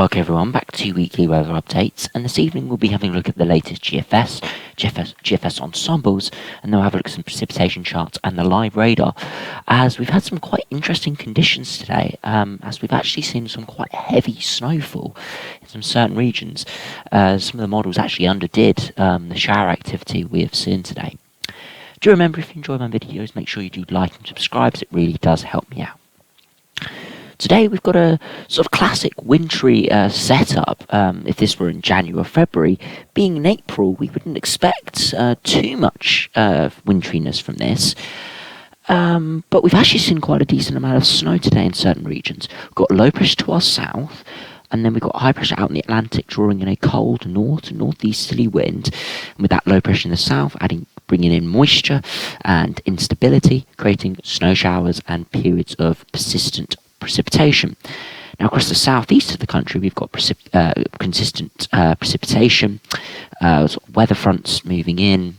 Welcome everyone back to weekly weather updates, and this evening we'll be having a look at the latest GFS ensembles, and then we'll have a look at some precipitation charts and the live radar, as we've had some quite interesting conditions today, as we've actually seen some quite heavy snowfall in some certain regions. Some of the models actually underdid the shower activity we have seen today. Do remember, if you enjoy my videos, make sure you do like and subscribe, as it really does help me out. Today we've got a sort of classic wintry setup. If this were in January or February, being in April, we wouldn't expect too much wintriness from this. But we've actually seen quite a decent amount of snow today in certain regions. We've got low pressure to our south, and then we've got high pressure out in the Atlantic, drawing in a cold north and northeasterly wind. And with that low pressure in the south, bringing in moisture and instability, creating snow showers and periods of persistent precipitation. Now, across the southeast of the country, we've got consistent precipitation, sort of weather fronts moving in,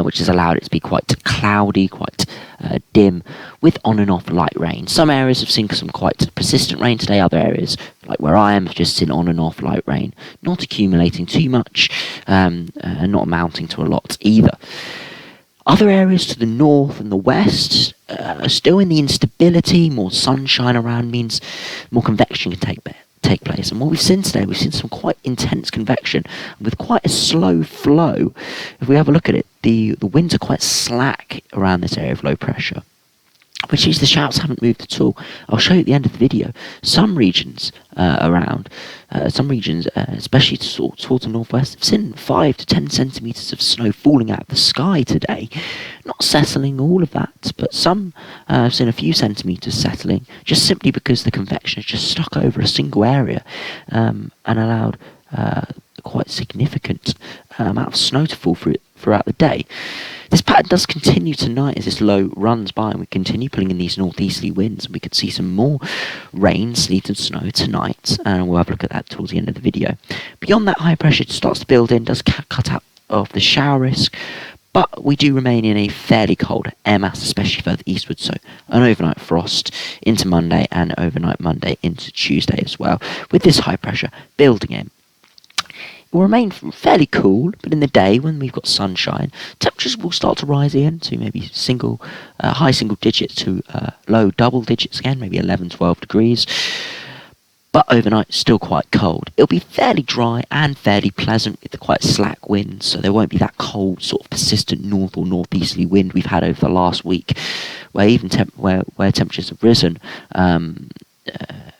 which has allowed it to be quite cloudy, quite dim, with on and off light rain. Some areas have seen some quite persistent rain today. Other areas, like where I am, have just seen on and off light rain, not accumulating too much, and not amounting to a lot either. Other areas to the north and the west are still in the instability. More sunshine around means more convection can take place. And what we've seen today, we've seen some quite intense convection with quite a slow flow. If we have a look at it, the winds are quite slack around this area of low pressure, which means the showers haven't moved at all. I'll show you at the end of the video. Some regions especially towards the northwest, have seen 5 to 10 centimetres of snow falling out of the sky today. Not settling all of that, but some have seen a few centimetres settling, just simply because the convection has just stuck over a single area and allowed quite significant amount of snow to fall throughout the day. This pattern does continue tonight as this low runs by, and we continue pulling in these northeasterly winds. We could see some more rain, sleet and snow tonight, and we'll have a look at that towards the end of the video. Beyond that, high pressure starts to build in, does cut out of the shower risk, but we do remain in a fairly cold air mass, especially further eastward, so an overnight frost into Monday and overnight Monday into Tuesday as well, with this high pressure building in. It will remain fairly cool, but in the day, when we've got sunshine, temperatures will start to rise again to maybe high single digits to low double digits again, maybe 11, 12 degrees. But overnight, still quite cold. It'll be fairly dry and fairly pleasant with the quite slack winds, so there won't be that cold, sort of persistent north or northeasterly wind we've had over the last week, where even where temperatures have risen.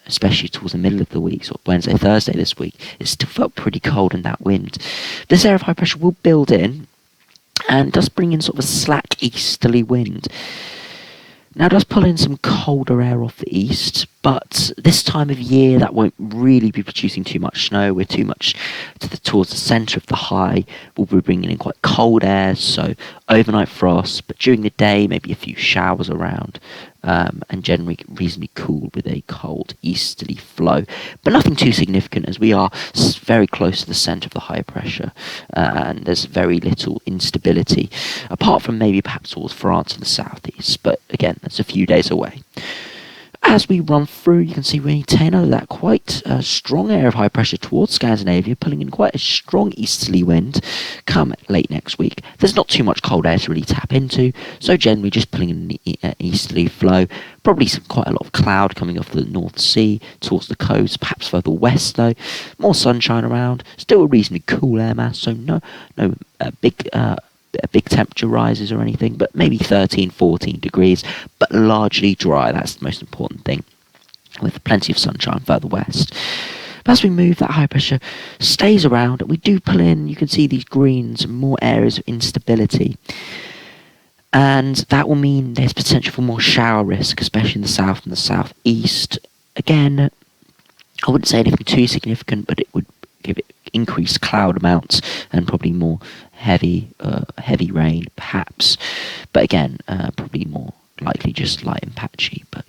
Especially towards the middle of the week, sort of Wednesday, Thursday this week, it still felt pretty cold in that wind. This area of high pressure will build in and does bring in sort of a slack easterly wind. Now, it does pull in some colder air off the east, but this time of year that won't really be producing too much snow. We're too much towards the centre of the high. We'll be bringing in quite cold air, so overnight frost, but during the day maybe a few showers around, and generally reasonably cool with a cold easterly flow, but nothing too significant, as we are very close to the centre of the high pressure, and there's very little instability, apart from maybe perhaps towards France in the southeast, but again, that's a few days away. As we run through, you can see we maintain over that quite strong area of high pressure towards Scandinavia, pulling in quite a strong easterly wind come late next week. There's not too much cold air to really tap into, so generally just pulling in an easterly flow. Probably quite a lot of cloud coming off the North Sea towards the coast, perhaps further west though. More sunshine around, still a reasonably cool air mass, so no big temperature rises or anything, but maybe 13, 14 degrees, but largely dry. That's the most important thing, with plenty of sunshine further west. But as we move, that high pressure stays around, and we do pull in, you can see these greens, more areas of instability. And that will mean there's potential for more shower risk, especially in the south and the southeast. Again, I wouldn't say anything too significant, but it would give it increased cloud amounts and probably more heavy rain, perhaps. But again, probably more likely just light and patchy. But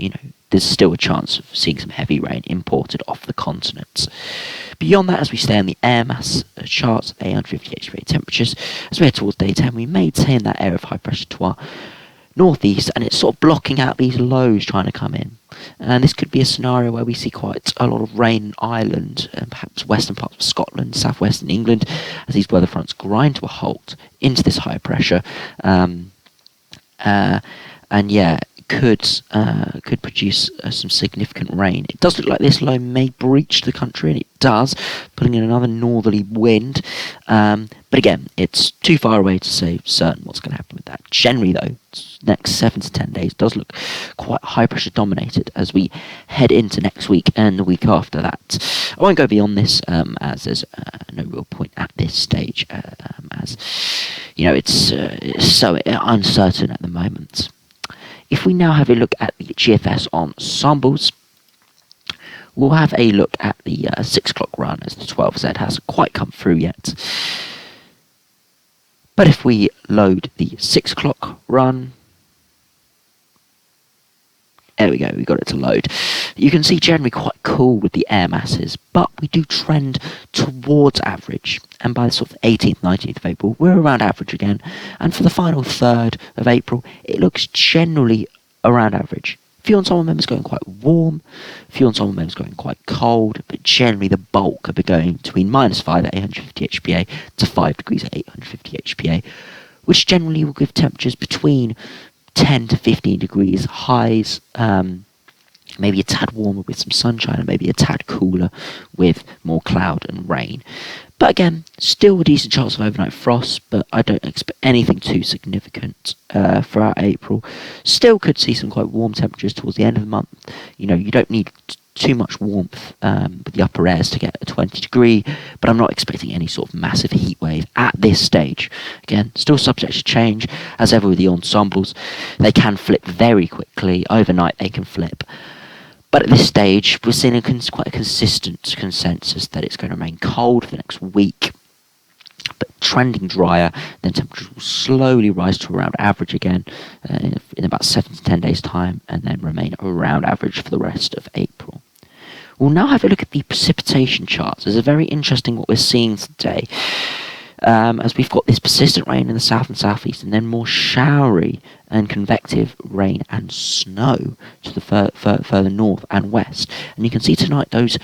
there's still a chance of seeing some heavy rain imported off the continents. Beyond that, as we stay on the air mass charts, 858 temperatures, as we head towards daytime, we maintain that area of high pressure to our northeast, and it's sort of blocking out these lows trying to come in. And this could be a scenario where we see quite a lot of rain in Ireland and perhaps western parts of Scotland, southwestern England, as these weather fronts grind to a halt into this high pressure. And yeah, could produce some significant rain. It does look like this low may breach the country, and it does, pulling in another northerly wind. But again, it's too far away to say certain what's going to happen with that. Generally, though, next 7 to 10 days does look quite high pressure dominated as we head into next week and the week after that. I won't go beyond this, as there's no real point at this stage, as you know, it's so uncertain at the moment. If we now have a look at the GFS ensembles, we'll have a look at the 6 o'clock run, as the 12Z hasn't quite come through yet. But if we load the 6 o'clock run, there we go, we got it to load. You can see generally quite cool with the air masses, but we do trend towards average. And by the sort of 18th, 19th of April, we're around average again. And for the final third of April, it looks generally around average. A few ensemble members going quite warm, a few ensemble members going quite cold, but generally the bulk will be going between -5 at 850 HPA to 5 degrees at 850 HPA, which generally will give temperatures between 10 to 15 degrees, highs maybe a tad warmer with some sunshine, and maybe a tad cooler with more cloud and rain. But again, still a decent chance of overnight frost, but I don't expect anything too significant throughout April. Still could see some quite warm temperatures towards the end of the month. You know, you don't need too much warmth with the upper airs to get a 20 degree, but I'm not expecting any sort of massive heat wave at this stage. Again, still subject to change, as ever with the ensembles. They can flip very quickly. Overnight they can flip. But at this stage, we're seeing quite a consistent consensus that it's going to remain cold for the next week, but trending drier. Then temperatures will slowly rise to around average again in about 7 to 10 days' time, and then remain around average for the rest of April. We'll now have a look at the precipitation charts. It's very interesting what we're seeing today, as we've got this persistent rain in the south and southeast, and then more showery and convective rain and snow to the further north and west. And you can see tonight those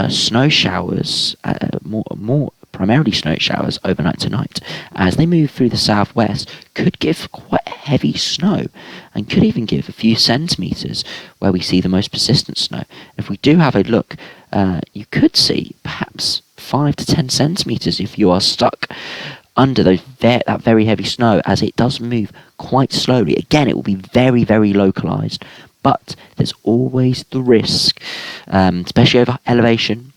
snow showers, more primarily snow showers overnight tonight, as they move through the southwest, could give quite heavy snow and could even give a few centimetres where we see the most persistent snow. If we do have a look, you could see perhaps 5 to 10 centimetres if you are stuck under that very heavy snow, as it does move quite slowly. Again, it will be very, very localised, but there's always the risk, especially over elevation.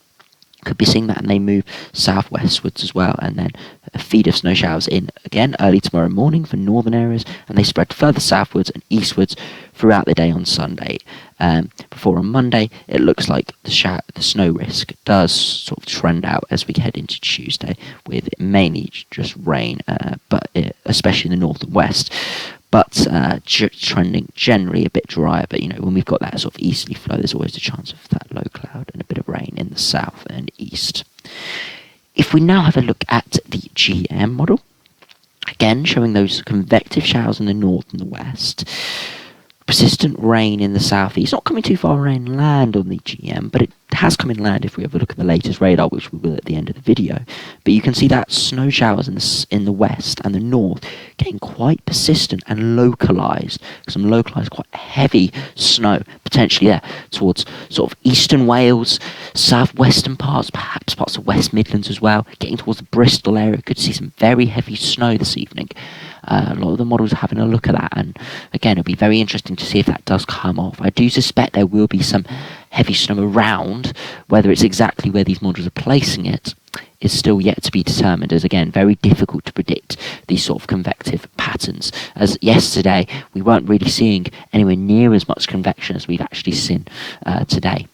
Could be seeing that, and they move southwestwards as well, and then a feed of snow showers in again early tomorrow morning for northern areas, and they spread further southwards and eastwards throughout the day on Sunday. Before on Monday, it looks like the snow risk does sort of trend out as we head into Tuesday, with mainly just rain, but especially in the north and west. But trending generally a bit drier. But you know, when we've got that sort of easterly flow, there's always a chance of that low cloud and a bit of rain in the south and east. If we now have a look at the GM model, again showing those convective showers in the north and the west, persistent rain in the southeast, not coming too far inland on the GM, but it has come inland if we have a look at the latest radar, which we will at the end of the video. But you can see that snow showers in the west and the north getting quite persistent and localised. Some localised, quite heavy snow potentially there towards sort of eastern Wales, southwestern parts, perhaps parts of West Midlands as well, getting towards the Bristol area. Could see some very heavy snow this evening. A lot of the models are having a look at that, and again, it'll be very interesting to see if that does come off. I do suspect there will be some heavy snow around. Whether it's exactly where these models are placing it is still yet to be determined, as again, very difficult to predict these sort of convective patterns. As yesterday, we weren't really seeing anywhere near as much convection as we've actually seen today.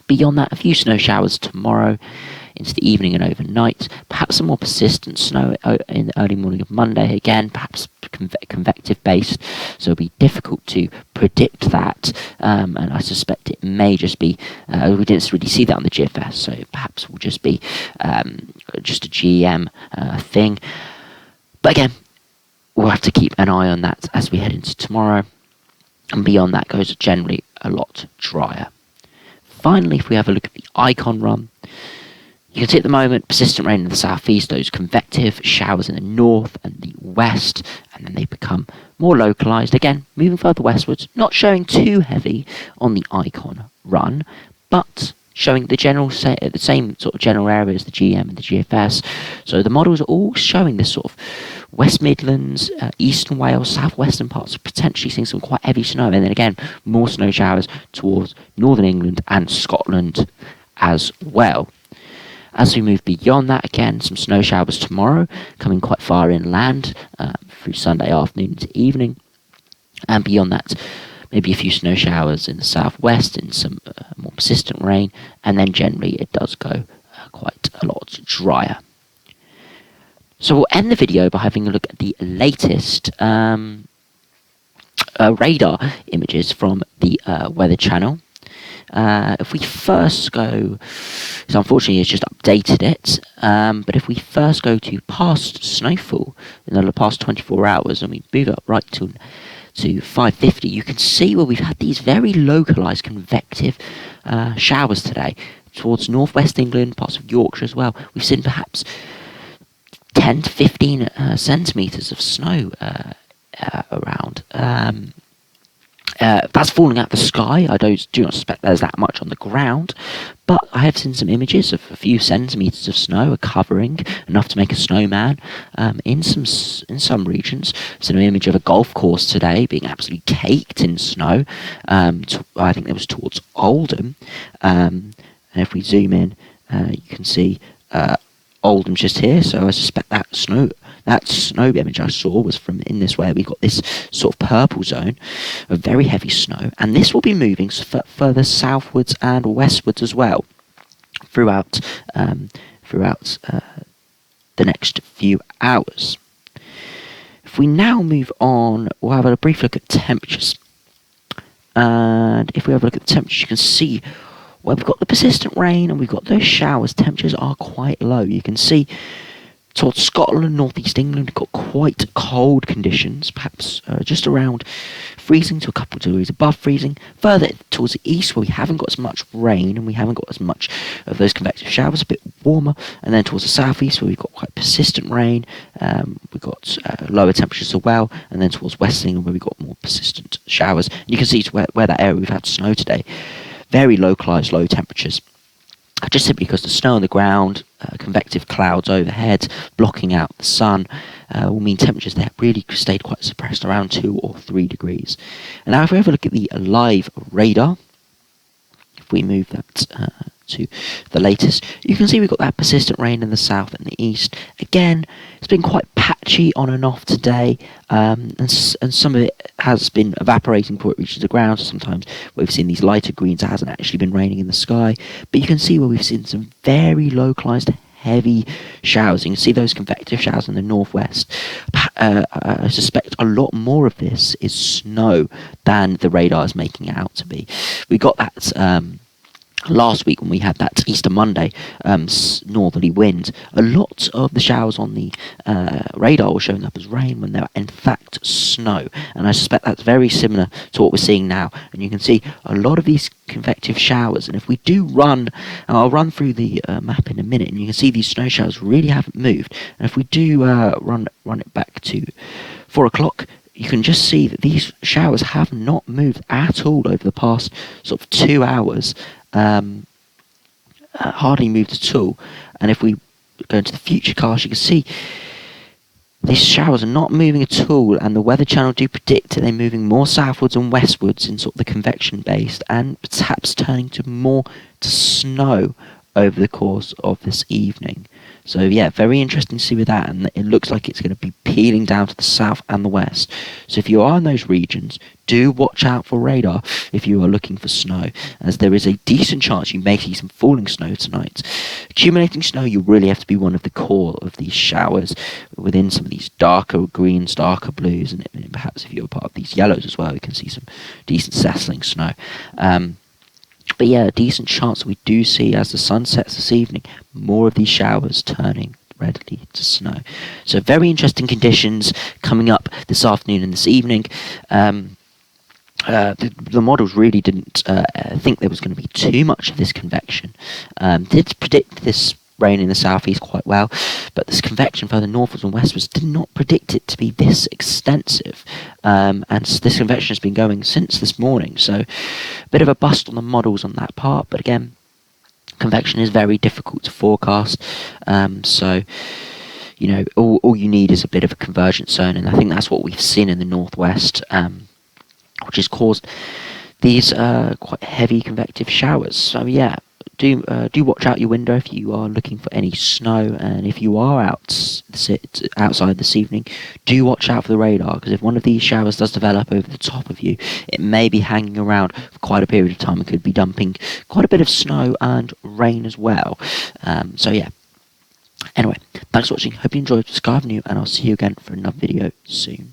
Beyond that, a few snow showers tomorrow into the evening and overnight, perhaps some more persistent snow in the early morning of Monday, again perhaps convective based, so it'll be difficult to predict that, and I suspect it may just be, we didn't really see that on the GFS, so perhaps it will just be just a GM thing. But again, we'll have to keep an eye on that as we head into tomorrow. And beyond that goes generally a lot drier. Finally, if we have a look at the icon run, you can see at the moment persistent rain in the southeast, those convective showers in the north and the west, and then they become more localized again, moving further westwards, not showing too heavy on the icon run, but showing the same sort of general areas, the GM and the GFS. So the models are all showing this sort of West Midlands, Eastern Wales, southwestern parts, potentially seeing some quite heavy snow, and then again more snow showers towards northern England and Scotland as well. As we move beyond that, again, some snow showers tomorrow, coming quite far inland through Sunday afternoon into evening. And beyond that, maybe a few snow showers in the southwest and some more persistent rain. And then generally it does go quite a lot drier. So we'll end the video by having a look at the latest radar images from the Weather Channel. If we first go, so unfortunately it's just updated it, but if we first go to past snowfall in the past 24 hours and we move up right to 5:50, you can see where we've had these very localized convective showers today towards northwest England, parts of Yorkshire as well. We've seen perhaps 10 to 15 centimetres of snow around. That's falling out the sky. I do not suspect there's that much on the ground, but I have seen some images of a few centimetres of snow are covering enough to make a snowman in some regions. So an image of a golf course today being absolutely caked in snow. I think that was towards Oldham, and if we zoom in, you can see Oldham's just here. So I suspect that snow image I saw was from in this where we got this sort of purple zone of very heavy snow, and this will be moving further southwards and westwards as well throughout the next few hours. If we now move on, we'll have a brief look at temperatures, and if we have a look at the temperatures, you can see where we've got the persistent rain and we've got those showers. Temperatures are quite low. You can see towards Scotland and northeast England, we've got quite cold conditions, perhaps just around freezing to a couple of degrees above freezing. Further towards the east, where we haven't got as much rain and we haven't got as much of those convective showers, a bit warmer. And then towards the southeast, where we've got quite persistent rain, we've got lower temperatures as well. And then towards west England, where we've got more persistent showers. And you can see where that area we've had snow today, very localized low temperatures. Just simply because the snow on the ground, convective clouds overhead, blocking out the sun, will mean temperatures there really stayed quite suppressed, around 2 or 3 degrees. And now if we have a look at the live radar, if we move that to the latest, you can see we've got that persistent rain in the south and the east. Again, it's been quite patchy on and off today, and some of it has been evaporating before it reaches the ground. So sometimes we've seen these lighter greens, it hasn't actually been raining in the sky, but you can see where we've seen some very localized heavy showers. You can see those convective showers in the northwest. I suspect a lot more of this is snow than the radar is making it out to be. We got that last week when we had that Easter Monday northerly wind. A lot of the showers on the radar were showing up as rain when they were in fact snow, and I suspect that's very similar to what we're seeing now. And you can see a lot of these convective showers, and if we do run, and I'll run through the map in a minute, and you can see these snow showers really haven't moved. And if we do run it back to 4 o'clock, you can just see that these showers have not moved at all over the past sort of 2 hours. Hardly moved at all. And if we go into the future cast, you can see these showers are not moving at all, and the Weather Channel do predict that they're moving more southwards and westwards in sort of the convection based, and perhaps turning to more to snow over the course of this evening. So yeah, very interesting to see with that, and it looks like it's going to be peeling down to the south and the west. So if you are in those regions, do watch out for radar if you are looking for snow, as there is a decent chance you may see some falling snow tonight. Accumulating snow, you really have to be one of the core of these showers within some of these darker greens, darker blues, and perhaps if you're part of these yellows as well, you can see some decent settling snow. But yeah, a decent chance we do see, as the sun sets this evening, more of these showers turning ready to snow. So very interesting conditions coming up this afternoon and this evening. The models really didn't think there was going to be too much of this convection. Did predict this rain in the southeast quite well, but this convection further northwards and westwards did not predict it to be this extensive. And this convection has been going since this morning, so a bit of a bust on the models on that part. But again, convection is very difficult to forecast, so all you need is a bit of a convergence zone, and I think that's what we've seen in the northwest, which has caused these quite heavy convective showers. So yeah, do watch out your window if you are looking for any snow, and if you are outside this evening, do watch out for the radar, because if one of these showers does develop over the top of you, it may be hanging around for quite a period of time and could be dumping quite a bit of snow and rain as well. So yeah. Anyway, thanks for watching. Hope you enjoyed Sky Avenue, and I'll see you again for another video soon.